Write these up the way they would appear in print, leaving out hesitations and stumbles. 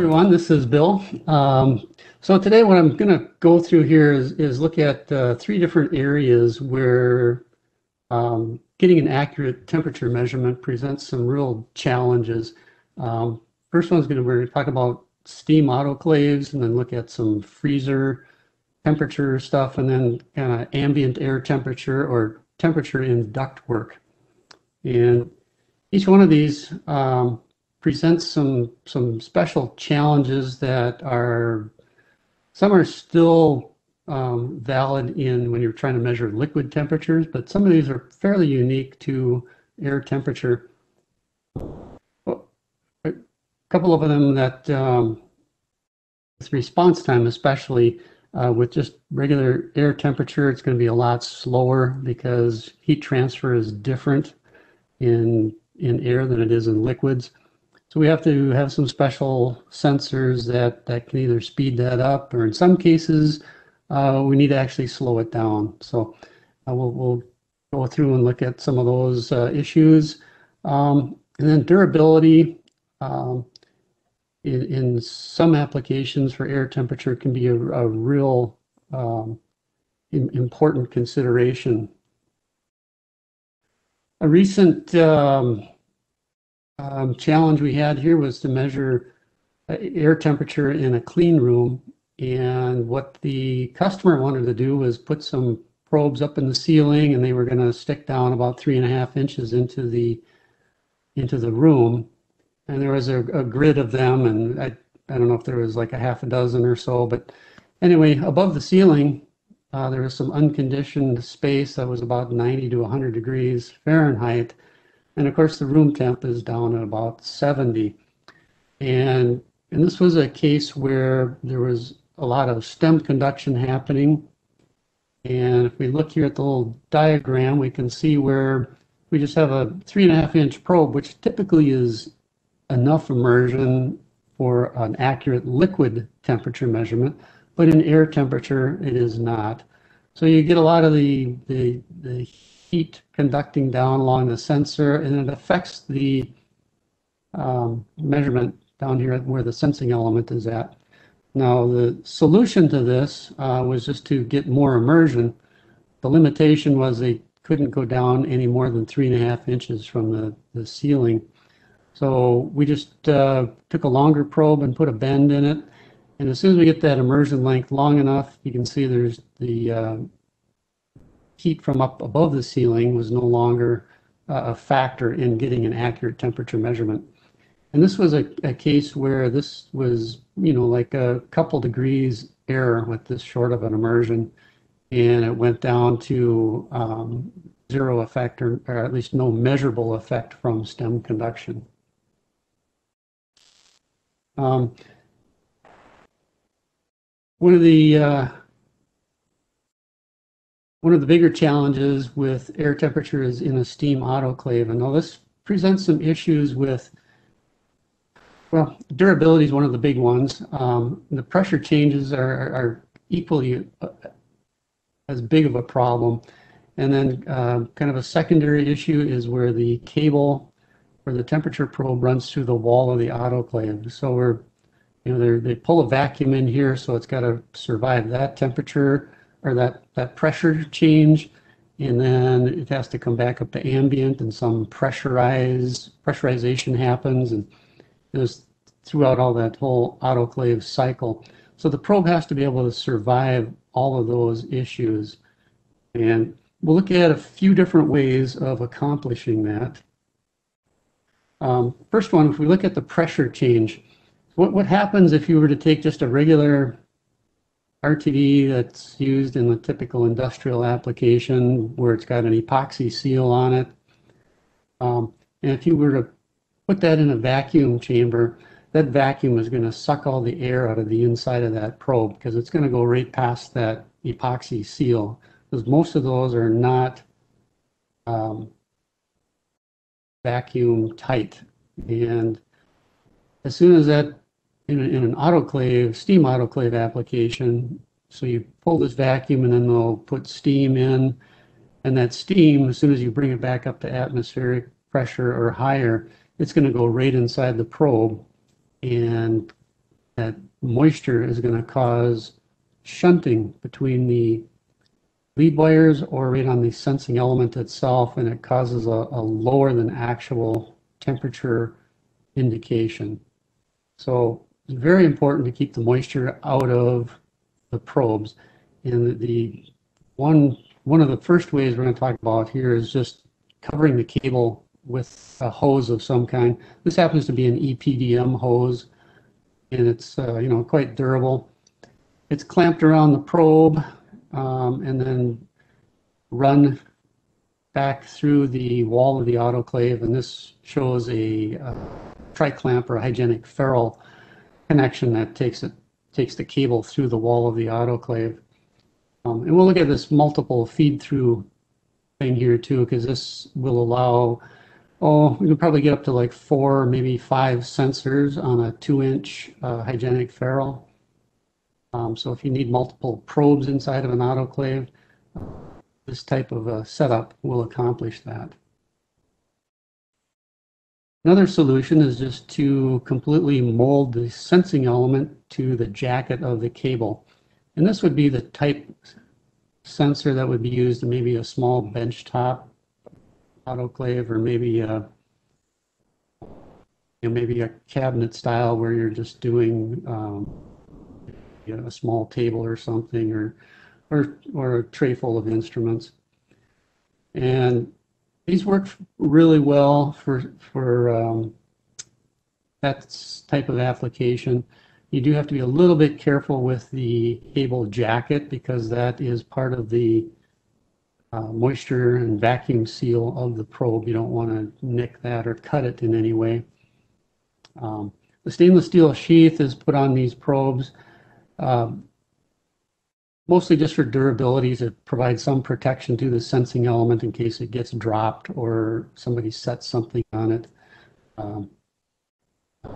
everyone, this is Bill. So today what I'm going to go through here is look at three different areas where getting an accurate temperature measurement presents some real challenges. First one's we're going to talk about steam autoclaves and then look at some freezer temperature stuff and then kind of ambient air temperature or temperature in duct work. And each one of these presents some special challenges that some are still valid in when you're trying to measure liquid temperatures, but some of these are fairly unique to air temperature. A couple of them that with response time, especially with just regular air temperature, it's going to be a lot slower because heat transfer is different in air than it is in liquids. So we have to have some special sensors that can either speed that up, or in some cases, we need to actually slow it down. So we'll go through and look at some of those issues. And then durability in some applications for air temperature can be a real important consideration. A recent challenge we had here was to measure air temperature in a clean room, and what the customer wanted to do was put some probes up in the ceiling, and they were going to stick down about 3.5 inches into the room, and there was a grid of them, and I don't know if there was like a half a dozen or so, but anyway, above the ceiling there was some unconditioned space that was about 90 to 100 degrees Fahrenheit. And of course, the room temp is down at about 70. And this was a case where there was a lot of stem conduction happening. And if we look here at the little diagram, we can see where we just have a 3.5-inch probe, which typically is enough immersion for an accurate liquid temperature measurement, but in air temperature, it is not. So you get a lot of the heat conducting down along the sensor, and it affects the measurement down here where the sensing element is at. Now, the solution to this was just to get more immersion. The limitation was they couldn't go down any more than 3.5 inches from the ceiling. So we just took a longer probe and put a bend in it. And as soon as we get that immersion length long enough, you can see there's the heat from up above the ceiling was no longer a factor in getting an accurate temperature measurement. And this was a case where this was, like a couple degrees error with this short of an immersion, and it went down to zero effect, or at least no measurable effect from stem conduction. One of the bigger challenges with air temperature is in a steam autoclave. And now this presents some issues with, well, durability is one of the big ones. The pressure changes are equally as big of a problem. And then kind of a secondary issue is where the cable for the temperature probe runs through the wall of the autoclave. So they pull a vacuum in here, so it's got to survive that temperature or that pressure change, and then it has to come back up to ambient, and some pressurization happens, and it was throughout all that whole autoclave cycle. So the probe has to be able to survive all of those issues, and we'll look at a few different ways of accomplishing that. First one, if we look at the pressure change, what happens if you were to take just a regular RTD that's used in the typical industrial application where it's got an epoxy seal on it, and if you were to put that in a vacuum chamber, that vacuum is going to suck all the air out of the inside of that probe because it's going to go right past that epoxy seal, because most of those are not vacuum tight. And as soon as that in an autoclave, steam autoclave application, so you pull this vacuum and then they'll put steam in, and that steam, as soon as you bring it back up to atmospheric pressure or higher, it's going to go right inside the probe and that moisture is going to cause shunting between the lead wires or right on the sensing element itself, and it causes a lower than actual temperature indication. So it's very important to keep the moisture out of the probes. And the one of the first ways we're going to talk about here is just covering the cable with a hose of some kind. This happens to be an EPDM hose, and it's quite durable. It's clamped around the probe and then run back through the wall of the autoclave, and this shows a tri-clamp or a hygienic ferrule connection that takes the cable through the wall of the autoclave. And we'll look at this multiple feed-through thing here too, because this will allow, we can probably get up to like 4, maybe 5 sensors on a 2-inch hygienic ferrule. So if you need multiple probes inside of an autoclave, this type of a setup will accomplish that. Another solution is just to completely mold the sensing element to the jacket of the cable. And this would be the type sensor that would be used in maybe a small benchtop autoclave, or maybe maybe a cabinet style where you're just doing a small table or something, or a tray full of instruments. And these work really well for that type of application. You do have to be a little bit careful with the cable jacket, because that is part of the moisture and vacuum seal of the probe. You don't want to nick that or cut it in any way. The stainless steel sheath is put on these probes mostly just for durability, to provide some protection to the sensing element in case it gets dropped or somebody sets something on it.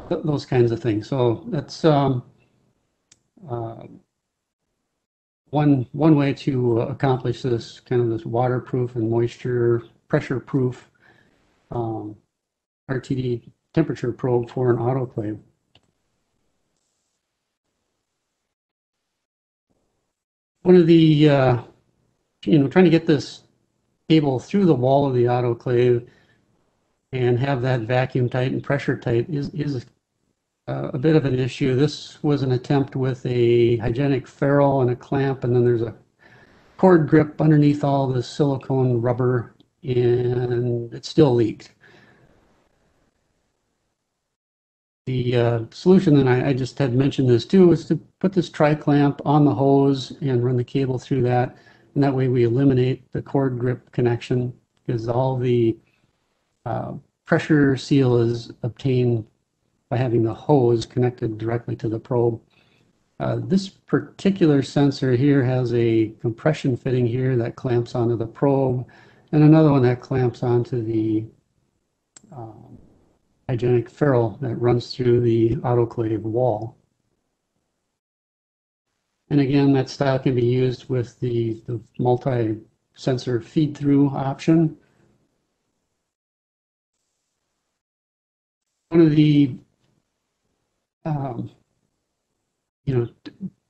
Those kinds of things. So that's one way to accomplish this kind of this waterproof and moisture pressure proof RTD temperature probe for an autoclave. One of the trying to get this cable through the wall of the autoclave and have that vacuum tight and pressure tight is a bit of an issue. This was an attempt with a hygienic ferrule and a clamp, and then there's a cord grip underneath all the silicone rubber, and it still leaked. The solution, and I just had mentioned this too, is to put this tri-clamp on the hose and run the cable through that, and that way we eliminate the cord grip connection, because all the pressure seal is obtained by having the hose connected directly to the probe. This particular sensor here has a compression fitting here that clamps onto the probe, and another one that clamps onto the hygienic ferrule that runs through the autoclave wall. And again, that style can be used with the multi-sensor feed-through option. One of the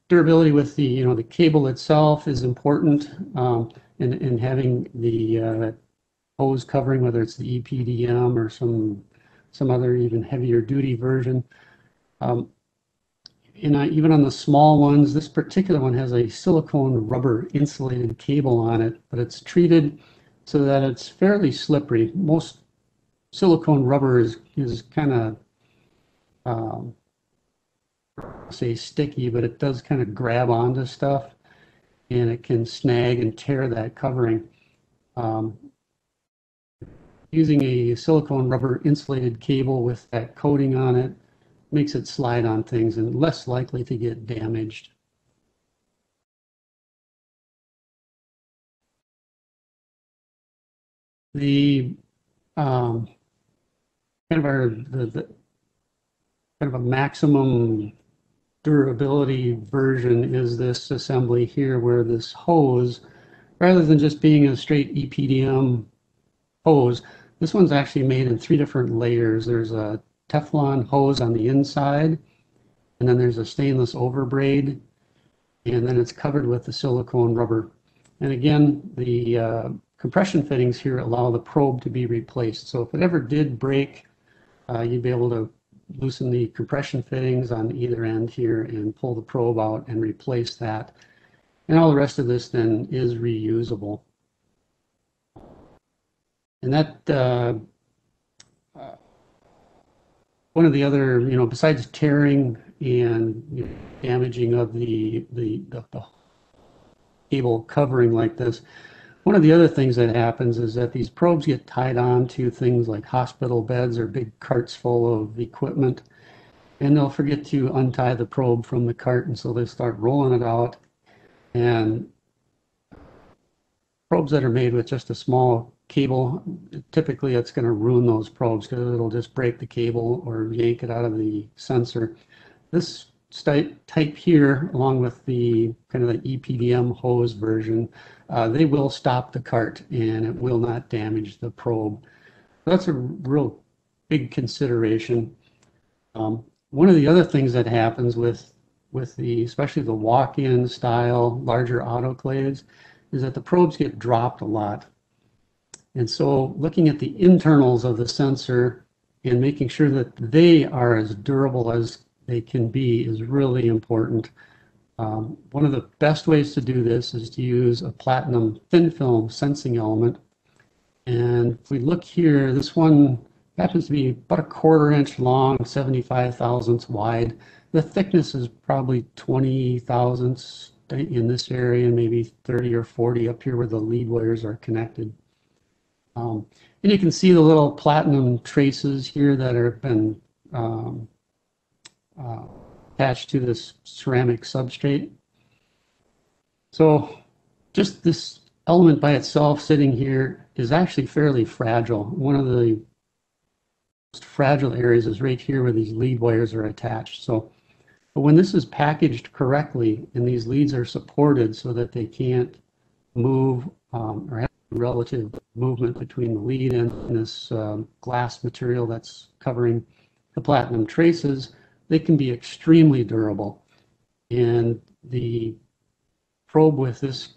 durability with the cable itself is important, and having the hose covering, whether it's the EPDM or some other even heavier duty version. Even on the small ones, this particular one has a silicone rubber insulated cable on it, but it's treated so that it's fairly slippery. Most silicone rubber is kind of say sticky, but it does kind of grab onto stuff, and it can snag and tear that covering. Using a silicone rubber insulated cable with that coating on it makes it slide on things and less likely to get damaged. The kind of a maximum durability version is this assembly here, where this hose, rather than just being a straight EPDM hose, this one's actually made in 3 different layers. There's a Teflon hose on the inside, and then there's a stainless overbraid, and then it's covered with the silicone rubber. And again, the compression fittings here allow the probe to be replaced. So if it ever did break, you'd be able to loosen the compression fittings on either end here and pull the probe out and replace that. And all the rest of this then is reusable. And that one of the other, besides tearing and damaging of the cable covering like this, one of the other things that happens is that these probes get tied on to things like hospital beds or big carts full of equipment, and they'll forget to untie the probe from the cart, and so they start rolling it out. And probes that are made with just a small cable, typically it's going to ruin those probes because it'll just break the cable or yank it out of the sensor. This type here, along with the kind of the EPDM hose version, they will stop the cart and it will not damage the probe. That's a real big consideration. One of the other things that happens with the, especially the walk-in style larger autoclaves, is that the probes get dropped a lot. And so looking at the internals of the sensor and making sure that they are as durable as they can be is really important. One of the best ways to do this is to use a platinum thin film sensing element. And if we look here, this one happens to be about a 1/4 inch long, 75 thousandths wide. The thickness is probably 20 thousandths in this area, and maybe 30 or 40 up here where the lead wires are connected. And you can see the little platinum traces here that have been attached to this ceramic substrate. So just this element by itself sitting here is actually fairly fragile. One of the most fragile areas is right here where these lead wires are attached. So but when this is packaged correctly and these leads are supported so that they can't move or have relative movement between the lead and this glass material that's covering the platinum traces, they can be extremely durable. And the probe with this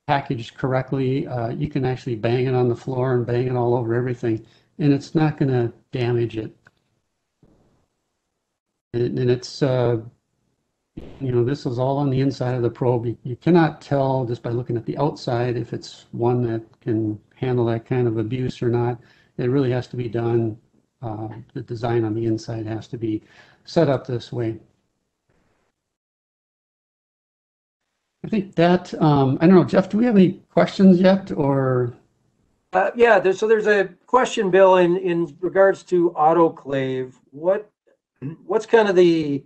packaged correctly, you can actually bang it on the floor and bang it all over everything, and it's not going to damage it. And it's, this is all on the inside of the probe. You cannot tell just by looking at the outside if it's one that can handle that kind of abuse or not. It really has to be done. The design on the inside has to be set up this way. I think that, I don't know, Jeff, do we have any questions yet, or? Yeah, there's a question, Bill, in regards to autoclave. What's kind of the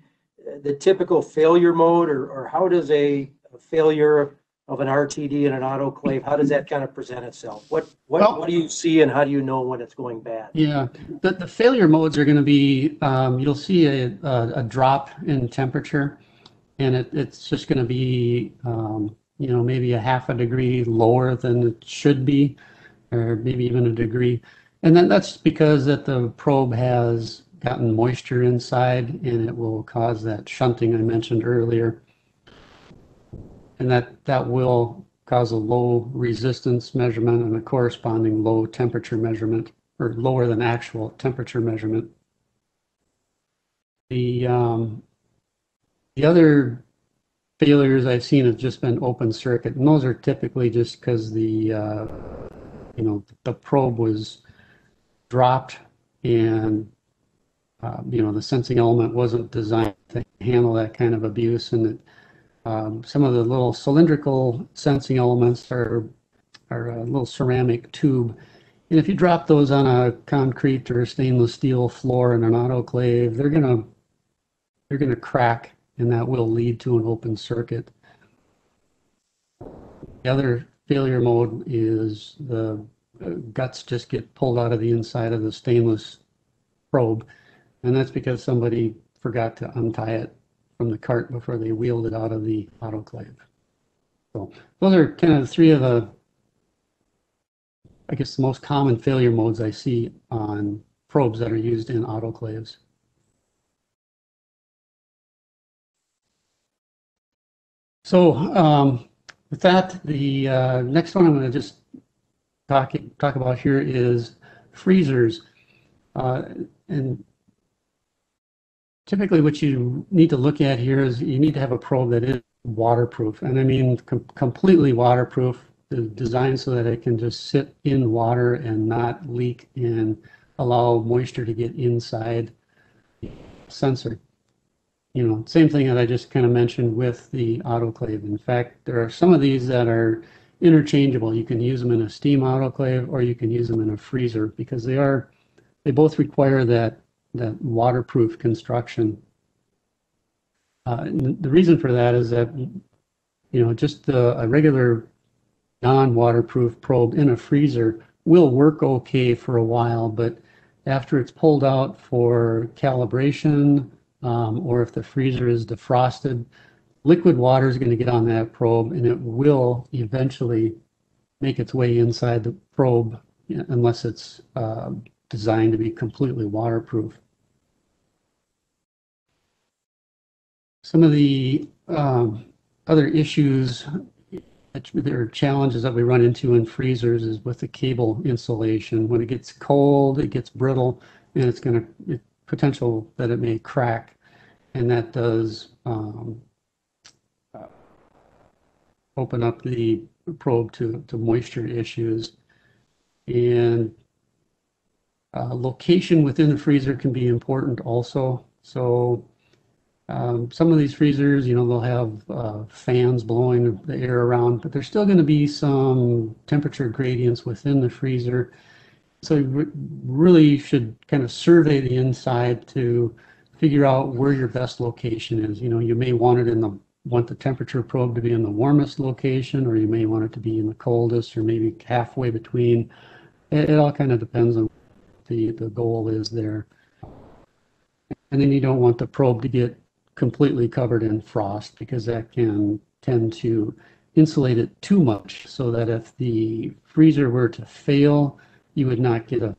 typical failure mode, or how does a failure of an RTD in an autoclave, how does that kind of present itself? What do you see, and how do you know when it's going bad? Yeah, the failure modes are going to be, you'll see a drop in temperature, and it's just going to be, maybe a 1/2 degree lower than it should be, or maybe even a degree. And then that's because that the probe has gotten moisture inside, and it will cause that shunting I mentioned earlier. And that will cause a low resistance measurement and a corresponding low temperature measurement, or lower than actual temperature measurement. The other failures I've seen have just been open circuit, and those are typically just because the probe was dropped, and the sensing element wasn't designed to handle that kind of abuse, and some of the little cylindrical sensing elements are a little ceramic tube, and if you drop those on a concrete or a stainless steel floor in an autoclave, they're gonna crack, and that will lead to an open circuit. The other failure mode is the guts just get pulled out of the inside of the stainless probe, and that's because somebody forgot to untie it from the cart before they wheeled it out of the autoclave. So those are kind of three of the, I guess, the most common failure modes I see on probes that are used in autoclaves. So with that, the next one I'm going to just talk about here is freezers. And typically what you need to look at here is you need to have a probe that is waterproof. And I mean completely waterproof, designed so that it can just sit in water and not leak and allow moisture to get inside the sensor. You know, same thing that I just kind of mentioned with the autoclave. In fact, there are some of these that are interchangeable. You can use them in a steam autoclave or you can use them in a freezer because they both require that waterproof construction. The reason for that is that, you know, just a regular non-waterproof probe in a freezer will work okay for a while, but after it's pulled out for calibration, or if the freezer is defrosted, liquid water is going to get on that probe and it will eventually make its way inside the probe unless it's designed to be completely waterproof. Some of the other issues, there are challenges that we run into in freezers is with the cable insulation. When it gets cold, it gets brittle, and it's going to potential that it may crack, and that does open up the probe to moisture issues. And location within the freezer can be important also. So some of these freezers, you know, they'll have fans blowing the air around, but there's still going to be some temperature gradients within the freezer. So you really should kind of survey the inside to figure out where your best location is. You know, you may want the temperature probe to be in the warmest location, or you may want it to be in the coldest, or maybe halfway between. It all kind of depends on what the goal is there. And then you don't want the probe to get completely covered in frost because that can tend to insulate it too much so that if the freezer were to fail, you would not get a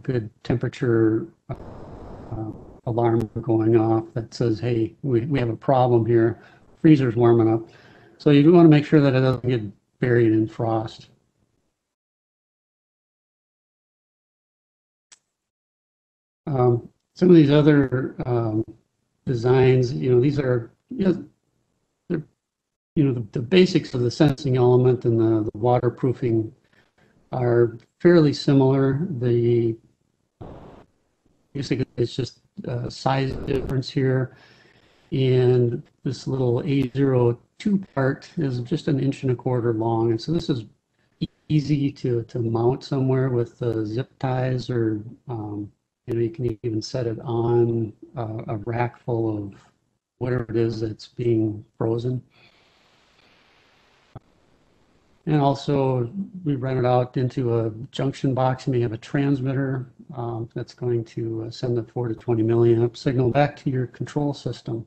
good temperature alarm going off that says, hey, we have a problem here, freezer's warming up. So you want to make sure that it doesn't get buried in frost. Some of these other designs, you know, these are, they're, you know, the basics of the sensing element and the waterproofing are fairly similar. Basically, it's just size difference here. And this little A02 part is just 1.25 inches long. And so this is easy to mount somewhere with zip ties, or you know, you can even set it on a rack full of whatever it is that's being frozen. And also, we run it out into a junction box. You may have a transmitter that's going to send the 4 to 20 milliamp signal back to your control system,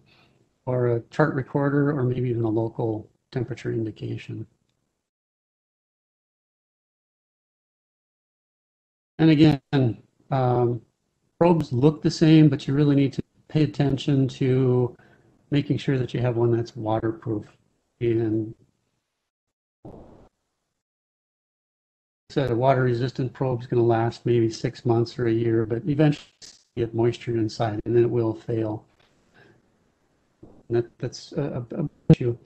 or a chart recorder, or maybe even a local temperature indication. And again, probes look the same, but you really need to pay attention to making sure that you have one that's waterproof. And said a water resistant probe is going to last maybe 6 months or a year, but eventually you get moisture inside and then it will fail. And that's a issue.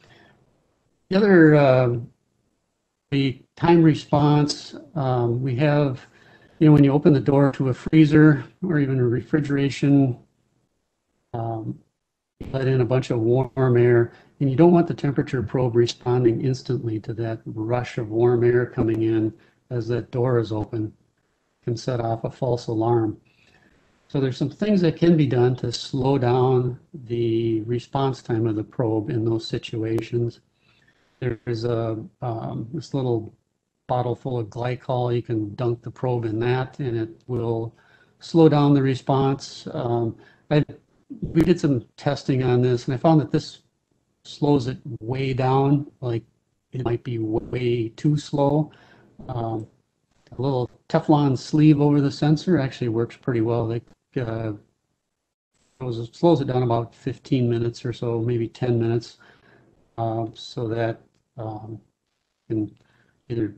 The other, the time response, we have, you know, when you open the door to a freezer or even a refrigeration, let in a bunch of warm air, and you don't want the temperature probe responding instantly to that rush of warm air coming in as that door is open. It can set off a false alarm. So there's some things that can be done to slow down the response time of the probe in those situations. There's this little bottle full of glycol. You can dunk the probe in that, and it will slow down the response. We did some testing on this, and I found that this slows it way down, like it might be way too slow. A little Teflon sleeve over the sensor actually works pretty well. It slows it down about 15 minutes or so, maybe 10 minutes. so that you can either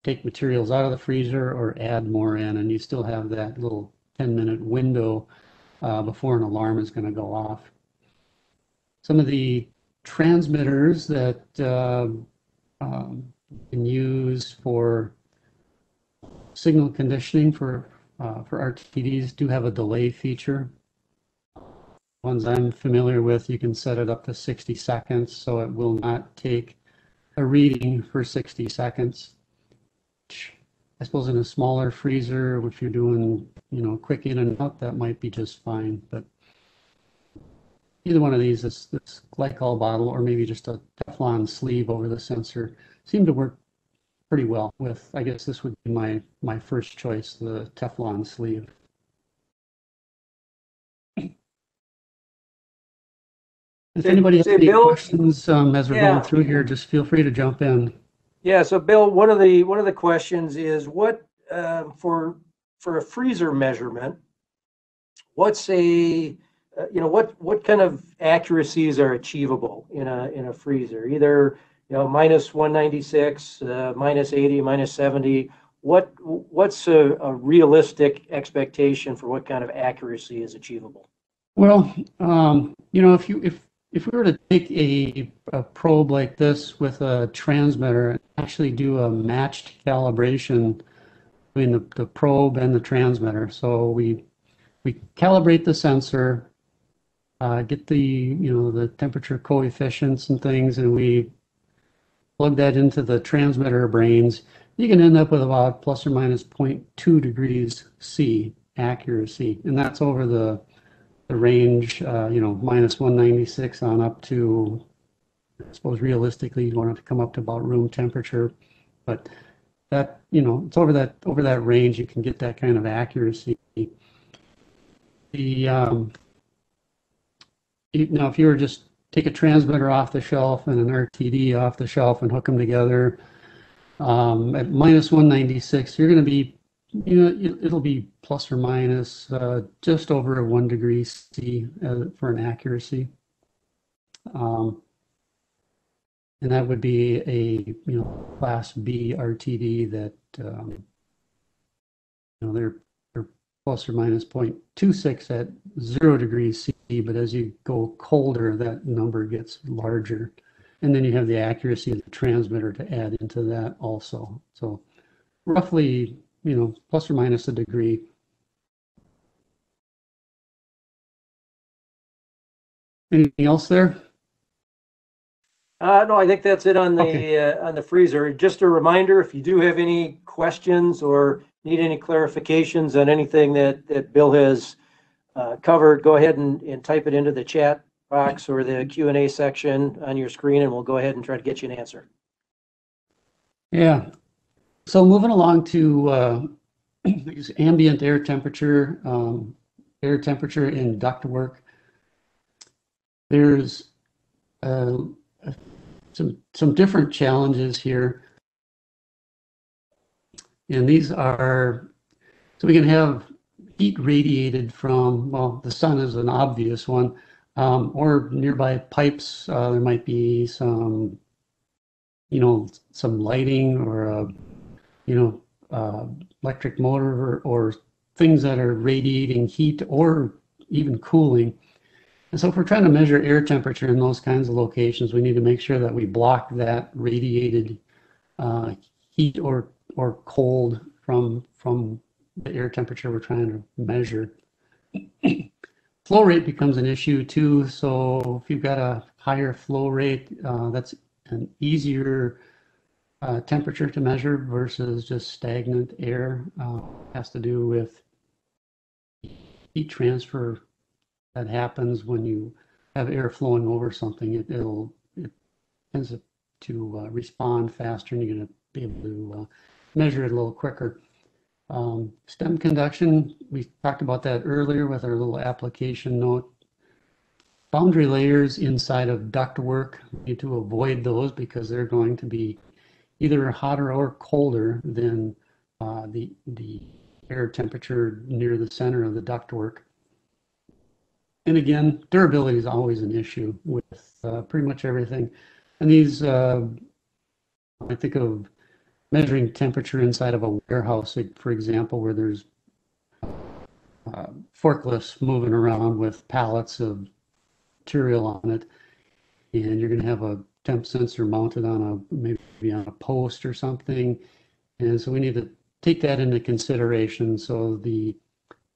take materials out of the freezer or add more in, and you still have that little 10-minute window before an alarm is going to go off. Some of the transmitters that you can use for signal conditioning for RTDs do have a delay feature. Ones I'm familiar with, you can set it up to 60 seconds, so it will not take a reading for 60 seconds. I suppose in a smaller freezer, if you're doing, quick in and out, that might be just fine. But either one of these, this glycol bottle or maybe just a Teflon sleeve over the sensor, seem to work pretty well with, I guess this would be my first choice, the Teflon sleeve. If anybody has any questions as we're going through here, just feel free to jump in. Yeah, so Bill, one of the questions is what for a freezer measurement, what's what kind of accuracies are achievable in a freezer? Either minus 196, minus 80, minus 70. What's a realistic expectation for what kind of accuracy is achievable? Well, if we were to take a probe like this with a transmitter and actually do a matched calibration between the probe and the transmitter, so we calibrate the sensor, get the temperature coefficients and things, and we plug that into the transmitter brains, you can end up with about plus or minus 0.2 degrees C accuracy, and that's over the range, minus 196 on up to, I suppose realistically, you want it to come up to about room temperature, but that, it's over that range, you can get that kind of accuracy. Now, if you were just take a transmitter off the shelf and an RTD off the shelf and hook them together at minus 196, you're going to be, it'll be plus or minus just over 1 degree C for an accuracy. And that would be a class B RTD that they're plus or minus 0.26 at 0 degrees C, but as you go colder, that number gets larger. And then you have the accuracy of the transmitter to add into that also. So roughly, plus or minus a degree. Anything else there? No, I think that's it on the Okay. on the freezer. Just a reminder, if you do have any questions or need any clarifications on anything that Bill has covered, go ahead and type it into the chat box or the Q&A section on your screen, and we'll go ahead and try to get you an answer. Yeah. So moving along to ambient air temperature in ductwork. There's some different challenges here, and these are, so we can have heat radiated from, well, the sun is an obvious one, or nearby pipes. There might be some lighting or electric motor or things that are radiating heat or even cooling. And so if we're trying to measure air temperature in those kinds of locations, we need to make sure that we block that radiated heat or cold from the air temperature we're trying to measure. Flow rate becomes an issue too. So if you've got a higher flow rate, that's an easier temperature to measure versus just stagnant air. Has to do with heat transfer that happens when you have air flowing over something. It tends to respond faster, and you're going to be able to measure it a little quicker. Stem conduction, we talked about that earlier with our little application note. Boundary layers inside of ductwork, we need to avoid those because they're going to be either hotter or colder than the air temperature near the center of the ductwork. And again, durability is always an issue with pretty much everything. And these, I think of measuring temperature inside of a warehouse, like, for example, where there's forklifts moving around with pallets of material on it, and you're going to have a temp sensor mounted on a maybe on a post or something. And so we need to take that into consideration. So the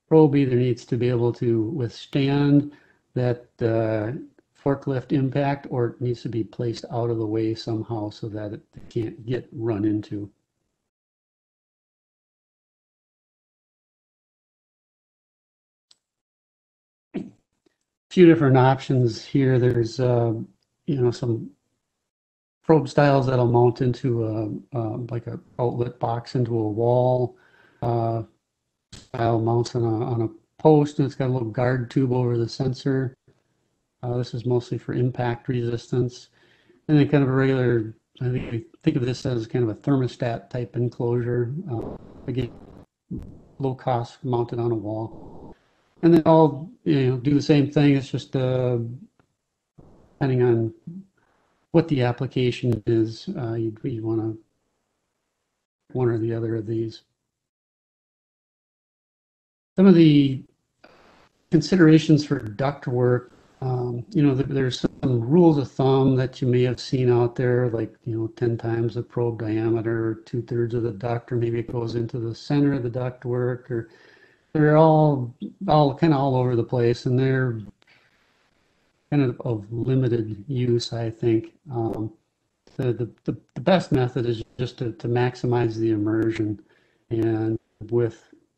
probe either needs to be able to withstand that forklift impact, or it needs to be placed out of the way somehow so that it can't get run into. A few different options here. There's some probe styles that'll mount into like a outlet box into a wall. Style mounts on a post, and it's got a little guard tube over the sensor. This is mostly for impact resistance. And then kind of a regular, I think of this as kind of a thermostat type enclosure. Again, low cost, mounted on a wall. And they all do the same thing. It's just depending on what the application is, you want to one or the other of these. Some of the considerations for duct work, there's some rules of thumb that you may have seen out there, like 10 times the probe diameter, 2/3 of the duct, or maybe it goes into the center of the duct work, or they're all kind of all over the place, and they're kind of limited use, I think. The best method is just to maximize the immersion, and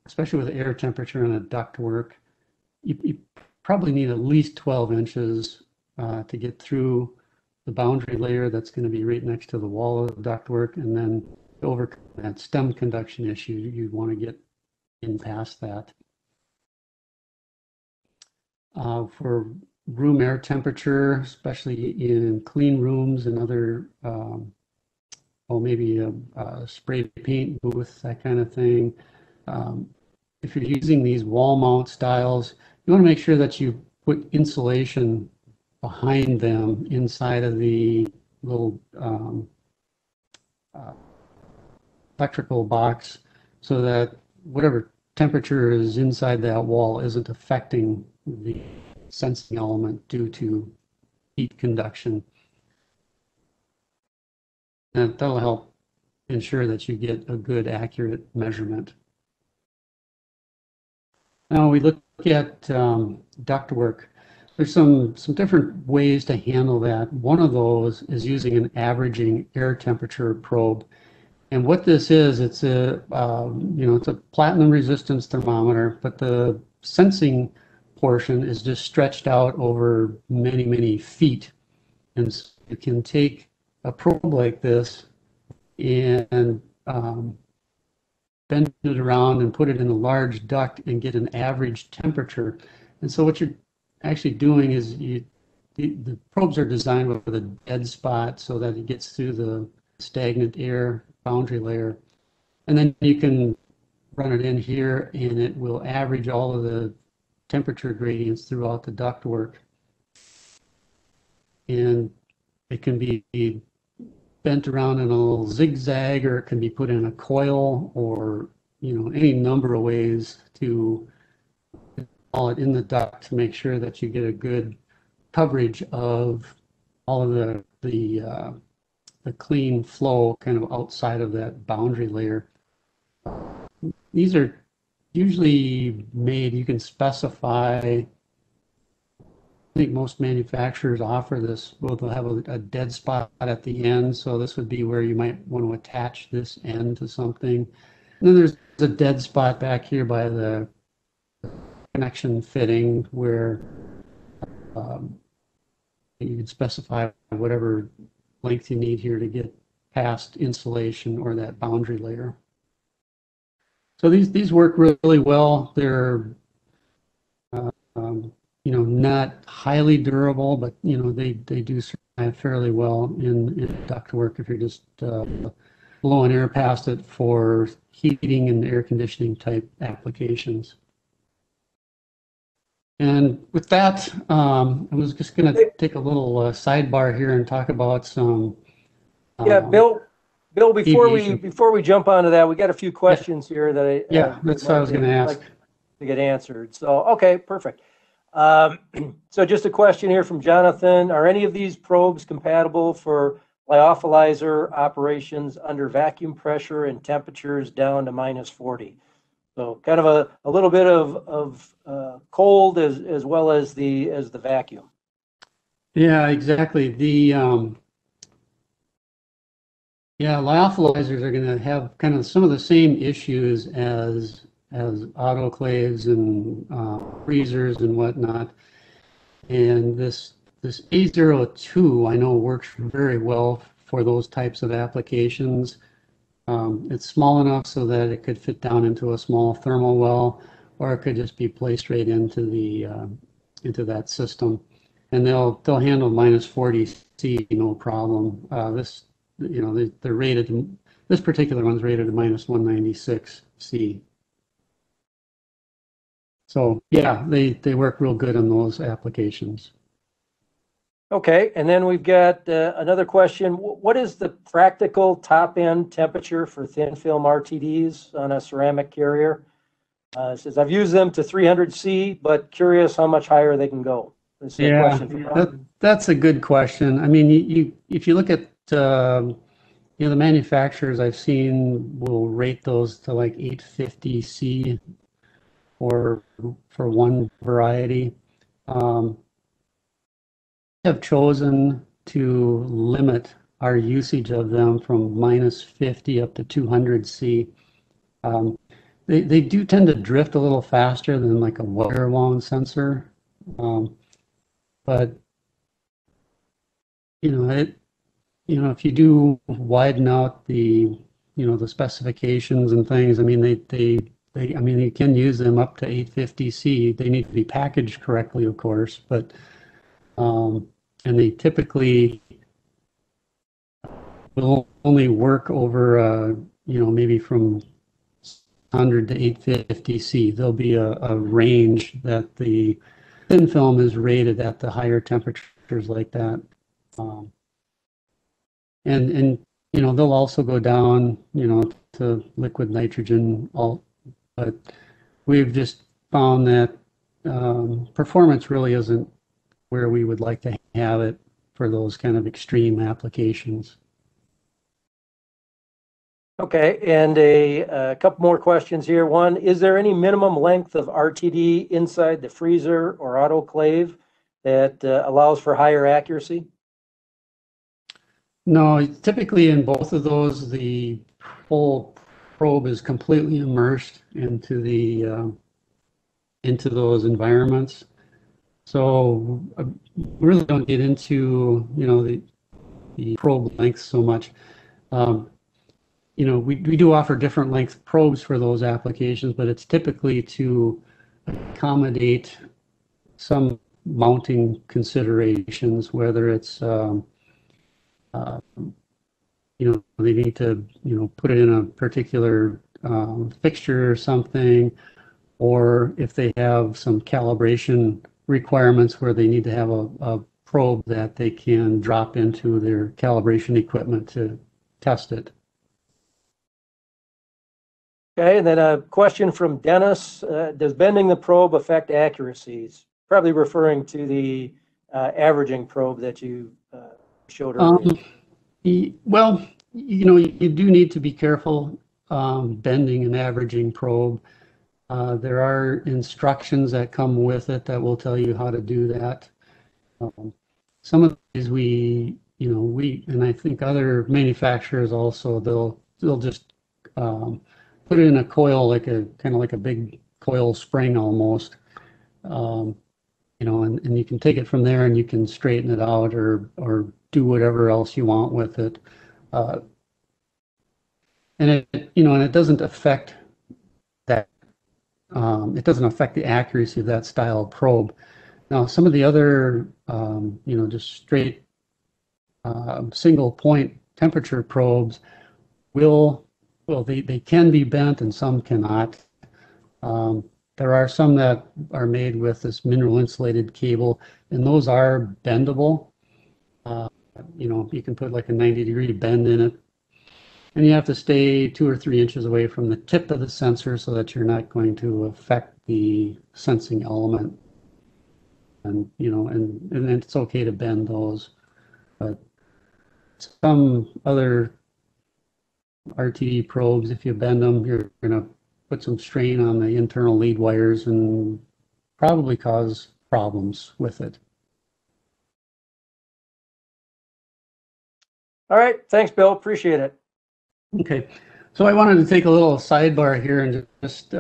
especially with air temperature and a duct work, you probably need at least 12 inches to get through the boundary layer that's going to be right next to the wall of the ductwork, and then overcome that stem conduction issue. You want to get in past that. For room air temperature, especially in clean rooms and other, maybe a spray paint booth, that kind of thing. If you're using these wall mount styles, you want to make sure that you put insulation behind them inside of the little electrical box, so that whatever temperature is inside that wall isn't affecting the sensing element due to heat conduction. And that'll help ensure that you get a good, accurate measurement. Now we look at ductwork. There's some different ways to handle that. One of those is using an averaging air temperature probe. And what this is, it's a it's a platinum resistance thermometer, but the sensing portion is just stretched out over many, many feet. And so you can take a probe like this and bend it around and put it in a large duct and get an average temperature. And so what you're actually doing is the probes are designed with a dead spot so that it gets through the stagnant air boundary layer. And then you can run it in here, and it will average all of the temperature gradients throughout the ductwork. And it can be bent around in a little zigzag, or it can be put in a coil, or any number of ways to haul it in the duct to make sure that you get a good coverage of all of the clean flow kind of outside of that boundary layer. These are usually made, you can specify, I think most manufacturers offer this. Well, they'll have a dead spot at the end, so this would be where you might want to attach this end to something. And then there's a dead spot back here by the connection fitting where you can specify whatever length you need here to get past insulation or that boundary layer. So these work really well. They're not highly durable, but they do survive fairly well in ductwork if you're just blowing air past it for heating and air conditioning type applications. And with that, I was just going to take a little sidebar here and talk about some Yeah, um, Bill, before we aviation. before we jump onto that, we got a few Yeah, questions here that I yeah, would that's what I like was going to ask. to get answered. So, okay, perfect. Um, so just a question here from Jonathan. Are any of these probes compatible for lyophilizer operations under vacuum pressure and temperatures down to -40? So kind of a little bit of cold as well as the vacuum. Yeah, exactly. Yeah, lyophilizers are going to have kind of some of the same issues as autoclaves and freezers and whatnot. And this A02 I know works very well for those types of applications. It's small enough so that it could fit down into a small thermal well, or it could just be placed right into the into that system, and they'll handle -40 C no problem. This they're rated. This particular one's rated at -196 C. So yeah, they work real good on those applications. Okay, and then we've got another question. What is the practical top end temperature for thin film RTDs on a ceramic carrier? It says, I've used them to 300 C, but curious how much higher they can go. This is a Yeah, question for that's a good question. I mean, if you look at the manufacturers I've seen will rate those to like 850 C for one variety. Um, have chosen to limit our usage of them from -50 up to 200 C. Um, they do tend to drift a little faster than like a weather wound sensor, um, but you know it. If you do widen out the specifications and things, I mean, I mean, you can use them up to 850 C. They need to be packaged correctly, of course, but um, and they typically will only work over, maybe from 100 to 850 C. There'll be a range that the thin film is rated at the higher temperatures like that. Um, and they'll also go down to liquid nitrogen, all, but we've just found that performance really isn't where we would like to have it for those kind of extreme applications. Okay, and a couple more questions here. One, is there any minimum length of RTD inside the freezer or autoclave that allows for higher accuracy? No, typically in both of those, the full probe is completely immersed into those environments. So really don't get into the probe length so much. Um, we do offer different length probes for those applications, but it's typically to accommodate some mounting considerations, whether it's uh, they need to put it in a particular fixture or something, or if they have some calibration requirements where they need to have a probe that they can drop into their calibration equipment to test it. Okay, and then a question from Dennis. Does bending the probe affect accuracies? Probably referring to the averaging probe that you showed earlier. Well, you do need to be careful bending an averaging probe. There are instructions that come with it that will tell you how to do that. Um, some of these and I think other manufacturers also, they'll just put it in a coil, like a kind of like a big coil spring almost. Um, and you can take it from there and you can straighten it out or do whatever else you want with it. Uh, and it doesn't affect that. It doesn't affect the accuracy of that style of probe. Now, some of the other, just straight single point temperature probes will, well, they can be bent and some cannot. Um, There are some that are made with this mineral insulated cable, and those are bendable. Uh, you can put like a 90-degree bend in it, and you have to stay 2 or 3 inches away from the tip of the sensor so that you're not going to affect the sensing element. And it's okay to bend those. But some other RTD probes, if you bend them, you're going to put some strain on the internal lead wires and probably cause problems with it. All right. Thanks, Bill. Appreciate it. Okay. So I wanted to take a little sidebar here and just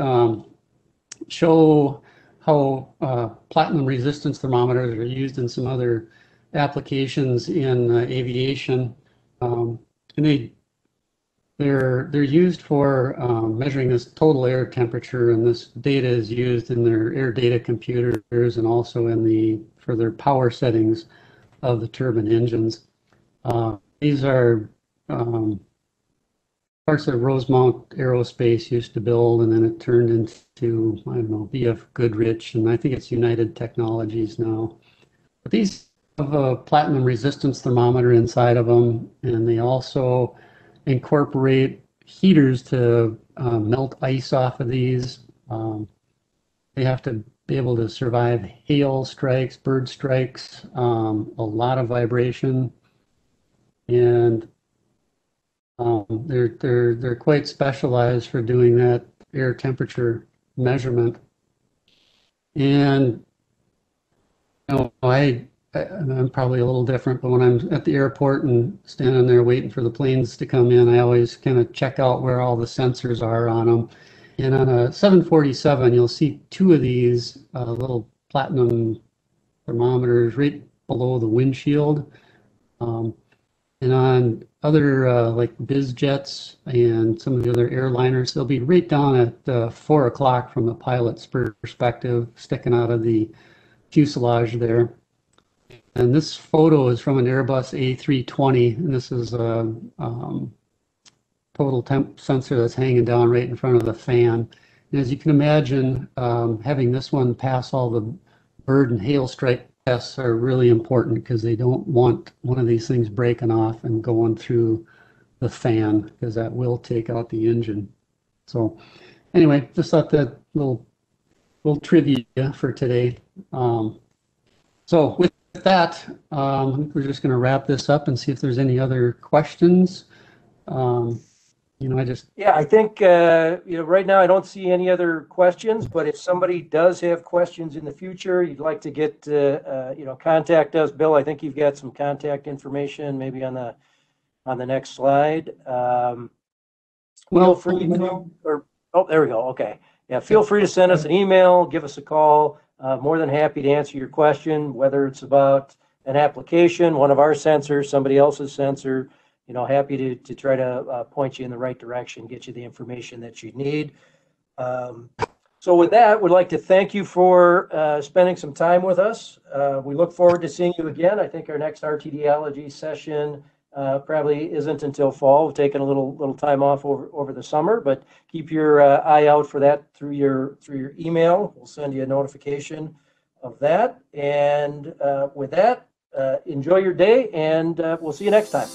show how platinum resistance thermometers are used in some other applications in aviation. And they're used for measuring this total air temperature, and this data is used in their air data computers and also for their power settings of the turbine engines. These are parts that Rosemount Aerospace used to build, and then it turned into, I don't know, BF Goodrich, and I think it's United Technologies now. But these have a platinum resistance thermometer inside of them, and they also incorporate heaters to melt ice off of these. They have to be able to survive hail strikes, bird strikes, a lot of vibration, and they're quite specialized for doing that air temperature measurement. And I'm probably a little different, but when I'm at the airport and standing there waiting for the planes to come in, I always kind of check out where all the sensors are on them. And on a 747, you'll see two of these little platinum thermometers right below the windshield. And on other like biz jets and some of the other airliners, they'll be right down at 4 o'clock from the pilot's perspective, sticking out of the fuselage there. And this photo is from an Airbus A320, and this is a total temp sensor that's hanging down right in front of the fan. And as you can imagine, having this one pass all the bird and hail strike tests are really important because they don't want one of these things breaking off and going through the fan, because that will take out the engine. So anyway, just thought that little trivia for today. So with that, we're just going to wrap this up and see if there's any other questions. I think right now I don't see any other questions, but if somebody does have questions in the future, you'd like to get contact us. Bill, I think you've got some contact information maybe on the next slide. Feel free to, there we go. Okay. Yeah, feel free to send us an email, give us a call. More than happy to answer your question, whether it's about an application, one of our sensors, somebody else's sensor. Happy to try to point you in the right direction, get you the information that you need. So with that, we'd like to thank you for spending some time with us. We look forward to seeing you again. I think our next RTDology session probably isn't until fall. We've taken a little time off over the summer, but keep your eye out for that through your email. We'll send you a notification of that. And with that, enjoy your day, and we'll see you next time.